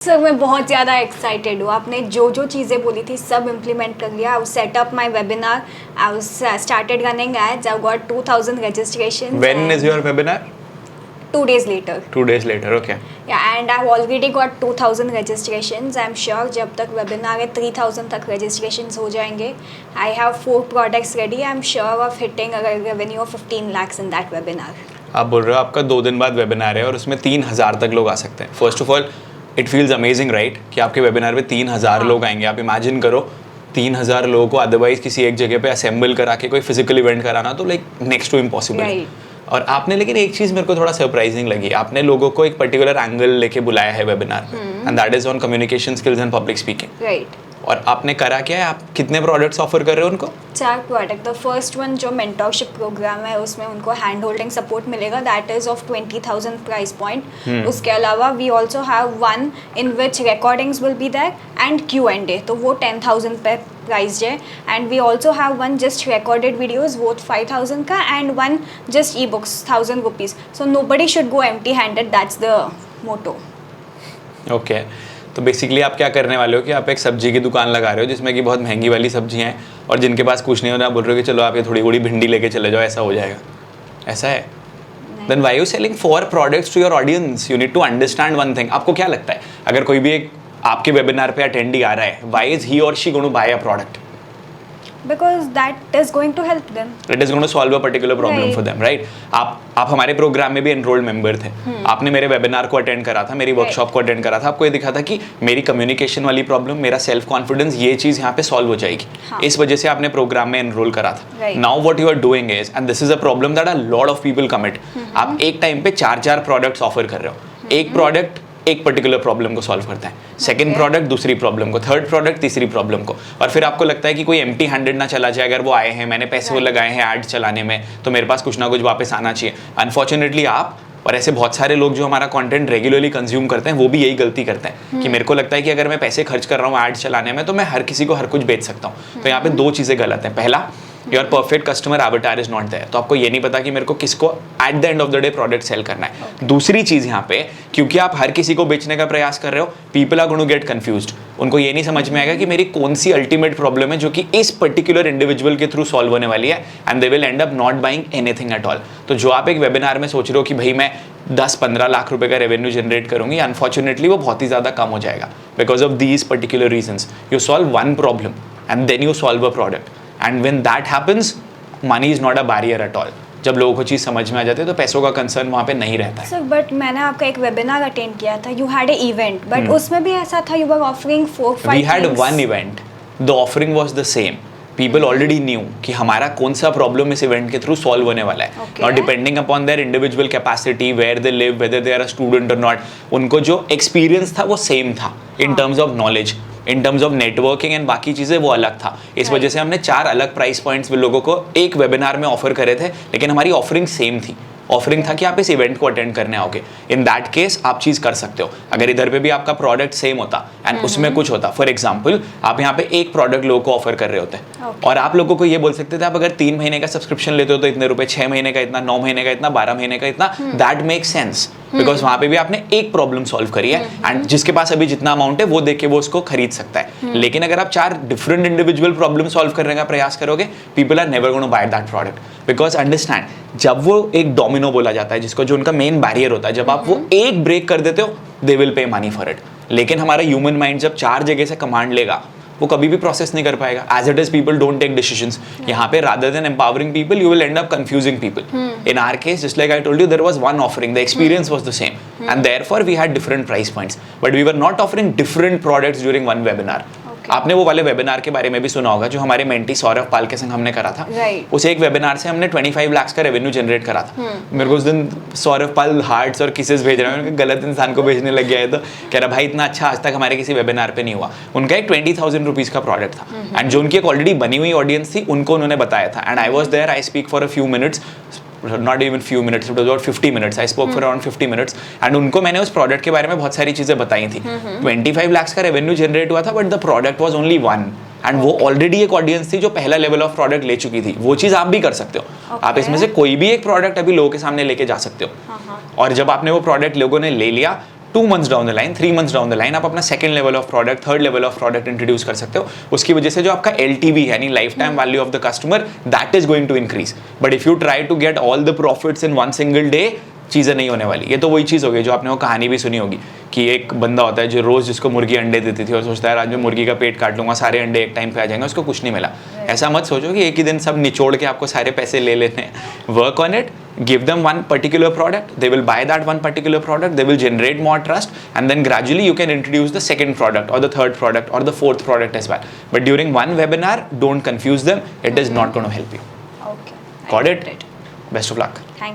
Sir मैं बहुत ज़्यादा एक्साइटेड हूँ। आपने जो जो चीज़ें बोली थी सब इम्प्लीमेंट कर लिया। I set up my webinar, I started running ads, I've got 2000 registrations. When is your webinar? 2 days later. 2 days later, okay. Yeah, and I've already got 2000 registrations. I'm sure जब तक webinar है 3000 तक registrations हो जाएंगे. I have 4 products ready. I'm sure of hitting a revenue of 15 lakhs in that webinar. आप बोल रहे हो आपका 2 दिन बाद वेबिनार है और उसमें 3000 तक लोग आ सकते हैं. First of all it feels amazing right कि आपके वेबिनार पे 3000 लोग आएंगे. आप इमेजिन करो 3000 लोगों को अदरवाइज किसी एक जगह पे असेंबल करा के कोई फिजिकल इवेंट कराना तो लाइक नेक्स्ट टू इम्पॉसिबल. और आपने लेकिन एक चीज़ मेरे को थोड़ा सरप्राइजिंग लगी, आपने लोगों को एक पर्टिकुलर एंगल लेके बुलाया है वेबिनार पे and that is on communication skills and public speaking. Right. और आपने करा क्या है, आप कितने प्रोडक्ट्स ऑफर कर रहे हो उनको? 4 प्रोडक्ट. द फर्स्ट वन जो मेंटरशिप प्रोग्राम है उसमें उनको हैंड होल्डिंग सपोर्ट मिलेगा, that is of 20,000 price point. उसके अलावा we also have one in which recordings will be there and Q&A, तो वो 10,000 पे प्राइस है. And we also have one just recorded videos वो 5,000 का and one just ebooks 1,000 rupees. So nobody should go empty handed, that's the motto. Okay. तो basically आप क्या करने वाले हो कि आप एक सब्जी की दुकान लगा रहे हो जिसमें कि बहुत महंगी वाली सब्जियां हैं और जिनके पास कुछ नहीं हो रहा, बोल रहे हो कि चलो आप ये थोड़ी थोड़ी भिंडी लेके चले जाओ, ऐसा हो जाएगा. ऐसा है? Then why you selling 4 products to your audience? You need to understand one thing. आपको क्या लगता है अगर कोई भी एक आपके वेबिनार पे अटेंडी आ रहा है, व्हाई इज ही और she going to buy a product? Because that is going to help them. It is going to solve a particular problem for them, right? आप हमारे प्रोग्राम में भी एनरोल्ड मेंबर थे. आपने मेरे वेबिनार को attend करा था, मेरी वर्कशॉप को अटेंड करा था. आपको ये दिखा था कि मेरी कम्युनिकेशन वाली प्रॉब्लम, मेरा सेल्फ कॉन्फिडेंस, ये चीज़ यहाँ पे सॉल्व हो जाएगी. इस वजह से आपने प्रोग्राम में एनरोल करा था. Now what you are doing is, and this is a problem that a lot of people commit, आप एक टाइम पे 4 प्रोडक्ट्स ऑफर कर रहे हो. एक प्रोडक्ट एक पर्टिकुलर प्रॉब्लम को सॉल्व करता है, सेकंड प्रोडक्ट दूसरी प्रॉब्लम को, थर्ड प्रोडक्ट तीसरी प्रॉब्लम को. और फिर आपको लगता है कि कोई एम्प्टी हैंडेड ना चला जाए. अगर वो आए हैं, मैंने पैसे वो लगाए हैं एड चलाने में, तो मेरे पास कुछ ना कुछ वापस आना चाहिए. अनफॉर्चुनेटली आप और ऐसे बहुत सारे लोग जो हमारा कंटेंट रेगुलरली कंज्यूम करते हैं वो भी यही गलती करते हैं कि मेरे को लगता है कि अगर मैं पैसे खर्च कर रहा हूँ एड चलाने में तो मैं हर किसी को हर कुछ बेच सकता हूँ. तो यहाँ पे 2 चीज़ें गलत हैं. पहला, your perfect customer avatar is not there. तो आपको ये नहीं पता कि मेरे को किसको at the end of the day product sale करना है. दूसरी चीज़ यहाँ पे, क्योंकि आप हर किसी को बेचने का प्रयास कर रहे हो, people are going to get confused. उनको ये नहीं समझ में आएगा कि मेरी कौन सी अल्टीमेट प्रॉब्लम है जो कि इस पर्टिकुलर इंडिविजुअल के थ्रू सॉल्व होने वाली है, and they will end up not buying anything at all. तो जो आप एक वेबिनार में सोच रहे हो कि भाई मैं 10-15 लाख रुपए का रेवेन्यू जनरेट करूंगी, अनफॉर्चुनेटली वो बहुत ही ज़्यादा कम हो जाएगा because of these particular reasons. You solve one problem and then you solve a product, and when that happens money is not a barrier at all. जब लोगों को चीज़ समझ में आ जाती है तो पैसों का कंसर्न वहाँ पे नहीं रहता है. सर बट मैंने आपका एक वेबिनार अटेंड किया था, you had a event, but उसमें भी ऐसा था, you were offering 4-5 we had one event, the offering was the same. People already knew कि हमारा कौन सा प्रॉब्लम इस इवेंट के थ्रू सॉल्व होने वाला है. Not depending upon their individual capacity, where they live, whether they are a student और नॉट. उनको जो एक्सपीरियंस था वो सेम था in terms of knowledge, in terms of networking and बाकी चीज़ें वो अलग था. इस वजह से हमने 4 अलग प्राइस पॉइंट्स लोगों को एक वेबिनार में ऑफर करे थे, लेकिन हमारी ऑफरिंग सेम थी. ऑफरिंग था कि आप इस इवेंट को अटेंड करने आओगे. इन दैट केस आप चीज़ कर सकते हो. अगर इधर पे भी आपका प्रोडक्ट सेम होता एंड उसमें कुछ होता, फॉर एग्जांपल आप यहाँ पे एक प्रोडक्ट लोगों को ऑफर कर रहे होते और आप लोगों को ये बोल सकते थे आप अगर 3 महीने का सब्सक्रिप्शन लेते हो तो इतने रुपए, 6 महीने का इतना, 9 महीने का इतना, 12 महीने का इतना. दैट मेक सेंस बिकॉज वहाँ पे भी आपने एक प्रॉब्लम सॉल्व करी है एंड जिसके पास अभी जितना अमाउंट है वो देख के वो उसको खरीद सकता है. लेकिन अगर आप 4 डिफरेंट इंडिविजुअल प्रॉब्लम सॉल्व करने का प्रयास करोगे, people are never going to buy that product because understand, जब वो एक डोमिनो बोला जाता है जिसको, जो उनका मेन बैरियर होता है, जब आप वो एक ब्रेक कर देते हो they will pay money for it. लेकिन हमारा ह्यूमन माइंड जब 4 जगह से कमांड लेगा वो कभी भी प्रोसेस नहीं कर पाएगा. As it is people don't take decisions. यहाँ पे rather than empowering people you will end up confusing people. In our case just like I told you, there was one offering, the experience was the same and therefore we had different price points, but we were not offering different products during one webinar. आपने वो वाले webinar के बारे में भी सुना होगा जो हमारे मेंटी सौरभ पाल के संग हमने करा था. उस एक वेबिनार से हमने 25 लाख का रेवेन्यू जनरेट करा था. मेरे को उस दिन सौरभ पाल हार्ट्स और किसेस भेज रहा है, गलत इंसान को भेजने लग गया है, तो कह रहा भाई इतना अच्छा आज तक हमारे किसी वेबिनार पे नहीं हुआ. उनका एक 20,000 रुपीज़ का प्रोडक्ट था एंड जो उनकी एक ऑलरेडी बनी हुई ऑडियंस थी उनको उन्होंने बताया था. And I was there, I speak for a few minutes, not even few minutes, it was about 50 minutes. I spoke for around 50 minutes and उनको मैंने उस प्रोडक्ट के बारे में बहुत सारी चीज़ें बताई थी. 25 लाख का रेवेन्यू जनरेट हुआ था but the product was only one and वो ऑलरेडी एक ऑडियंस थी जो पहला लेवल ऑफ प्रोडक्ट ले चुकी थी. वो चीज़ आप भी कर सकते हो. आप इसमें से कोई भी एक प्रोडक्ट अभी लोगों के सामने लेके जा सकते हो. और जब आपने वो प्रोडक्ट लोगों ने ले लिया, 2 months down the line, 3 months down the line आप अपना second level of product, third level of product introduce कर सकते हो. उसकी वजह से जो आपका LTV है, यानी life time value of the customer, that is going to increase. But if you try to get all the profits in one single day, चीज़ें नहीं होने वाली. ये तो वही चीज़ होगी जो आपने वो कहानी भी सुनी होगी कि एक बंदा होता है जो रोज़ जिसको मुर्गी अंडे देती थी और सोचता है आज मैं मुर्गी का पेट काट लूँगा, सारे अंडे एक टाइम पे आ जाएंगे, उसको कुछ नहीं मिला. ऐसा मत सोचो कि एक ही दिन सब निचोड़ के आपको सारे पैसे ले लेने हैं. Work on it, give them one particular product, they will buy that one particular product, they will generate more trust, and then gradually you can introduce the second product or the third product or the fourth product as well. But during one webinar, don't confuse them, it is not going to help you. Okay. Got it? Best of luck.